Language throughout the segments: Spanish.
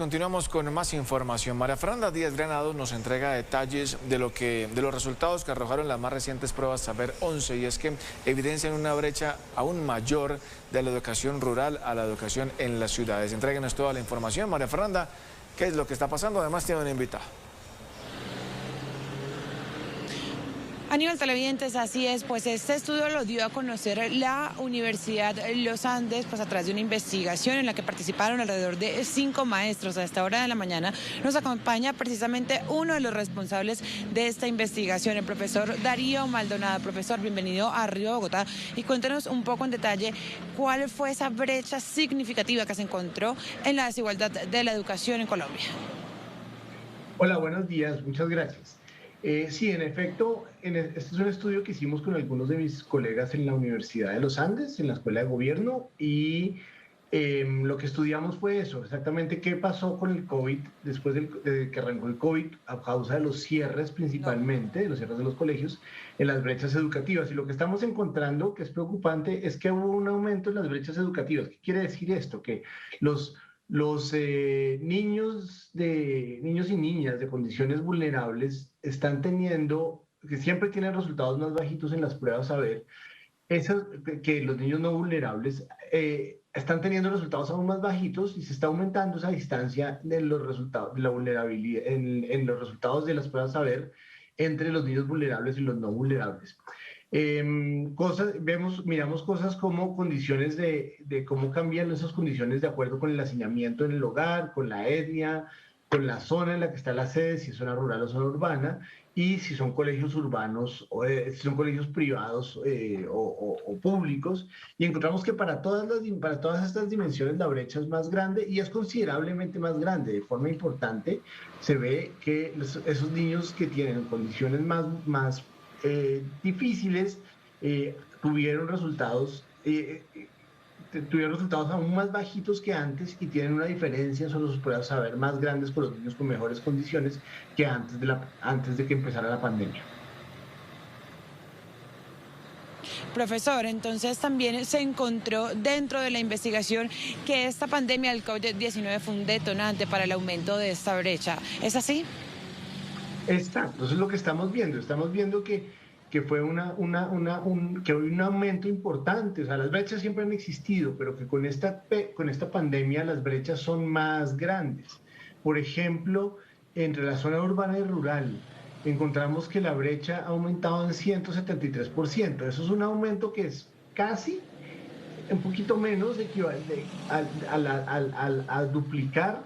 Continuamos con más información. María Fernanda Díaz Granados nos entrega detalles de los resultados que arrojaron las más recientes pruebas Saber 11, y es que evidencian una brecha aún mayor de la educación rural a la educación en las ciudades. Entréguenos toda la información, María Fernanda, ¿qué es lo que está pasando? Además tiene una invitada. Aníbal, televidentes, así es, pues este estudio lo dio a conocer la Universidad Los Andes, pues a través de una investigación en la que participaron alrededor de 5 maestros. A esta hora de la mañana nos acompaña precisamente uno de los responsables de esta investigación, el profesor Darío Maldonado. Profesor, bienvenido a Río Bogotá, y cuéntenos un poco en detalle cuál fue esa brecha significativa que se encontró en la desigualdad de la educación en Colombia. Hola, buenos días, muchas gracias. Sí, en efecto, este es un estudio que hicimos con algunos de mis colegas en la Universidad de los Andes, en la Escuela de Gobierno, y lo que estudiamos fue eso, exactamente qué pasó con el COVID después de que arrancó el COVID, a causa de los cierres principalmente, de los cierres de los colegios, en las brechas educativas. Y lo que estamos encontrando, que es preocupante, es que hubo un aumento en las brechas educativas. ¿Qué quiere decir esto? Que los niños y niñas de condiciones vulnerables están teniendo, que siempre tienen resultados más bajitos en las pruebas Saber, que los niños no vulnerables están teniendo resultados aún más bajitos, y se está aumentando esa distancia de los resultados, de la vulnerabilidad, en los resultados de las pruebas Saber entre los niños vulnerables y los no vulnerables. Miramos cosas como condiciones de cómo cambian esas condiciones de acuerdo con el hacinamiento en el hogar, con la etnia, con la zona en la que está la sede, si es zona rural o zona urbana, y si son colegios urbanos, o si son colegios privados o públicos. Y encontramos que para todas estas dimensiones la brecha es más grande, y es considerablemente más grande. De forma importante, se ve que esos niños que tienen condiciones más difíciles tuvieron resultados aún más bajitos que antes, y tienen una diferencia sobre sus pruebas Saber más grandes con los niños con mejores condiciones que antes de que empezara la pandemia. Profesor, entonces también se encontró dentro de la investigación que esta pandemia del COVID-19 fue un detonante para el aumento de esta brecha. ¿Es así? Exacto, eso es lo que estamos viendo. Estamos viendo que fue que hubo un aumento importante. O sea, las brechas siempre han existido, pero que con esta pandemia las brechas son más grandes. Por ejemplo, entre la zona urbana y rural, encontramos que la brecha ha aumentado en 173%. Eso es un aumento que es casi un poquito menos equivalente a duplicar,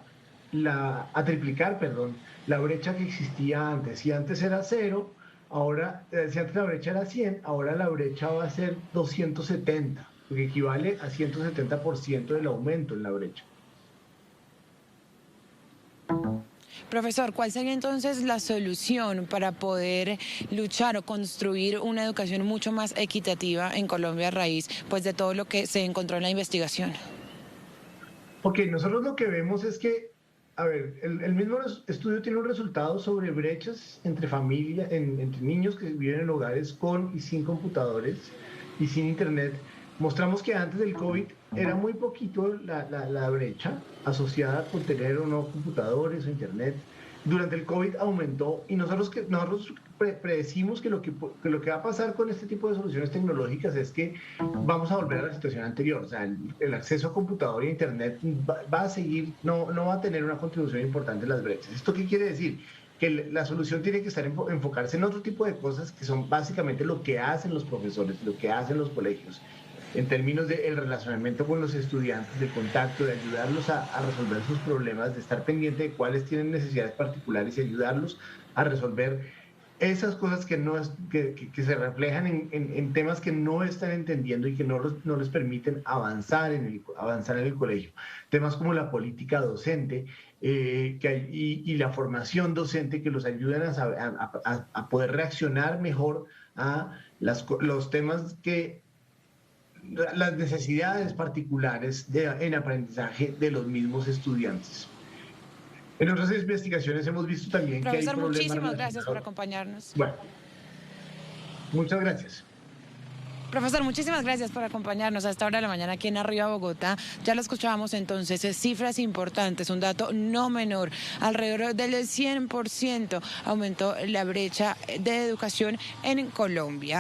a triplicar, perdón, la brecha que existía antes. Si antes era 0, ahora, si antes la brecha era 100, ahora la brecha va a ser 270, lo que equivale a 170% del aumento en la brecha. Profesor, ¿cuál sería entonces la solución para poder luchar o construir una educación mucho más equitativa en Colombia a raíz, pues, de todo lo que se encontró en la investigación? Ok, nosotros lo que vemos es que, a ver, el mismo estudio tiene un resultado sobre brechas entre familias, entre niños que viven en hogares con y sin computadores y sin internet. Mostramos que antes del COVID era muy poquito la brecha asociada con tener o no computadores o internet. Durante el COVID aumentó, y nosotros predecimos que lo que va a pasar con este tipo de soluciones tecnológicas es que vamos a volver a la situación anterior. O sea, el acceso a computador e internet va a seguir, no va a tener una contribución importante en las brechas. ¿Esto qué quiere decir? Que la solución tiene que enfocarse en otro tipo de cosas, que son básicamente lo que hacen los profesores, lo que hacen los colegios, en términos del relacionamiento con los estudiantes, del contacto, de ayudarlos a resolver sus problemas, de estar pendiente de cuáles tienen necesidades particulares y ayudarlos a resolver esas cosas que se reflejan en temas que no están entendiendo y que no les permiten avanzar en el colegio. Temas como la política docente y la formación docente, que los ayudan a poder reaccionar mejor a los temas las necesidades particulares en aprendizaje de los mismos estudiantes. En otras investigaciones hemos visto también que hay Profesor, problemas muchísimas gracias por acompañarnos. Bueno, muchas gracias. Profesor, muchísimas gracias por acompañarnos a esta hora de la mañana aquí en Arriba Bogotá. Ya lo escuchábamos entonces, cifras importantes, un dato no menor. Alrededor del 100% aumentó la brecha de educación en Colombia.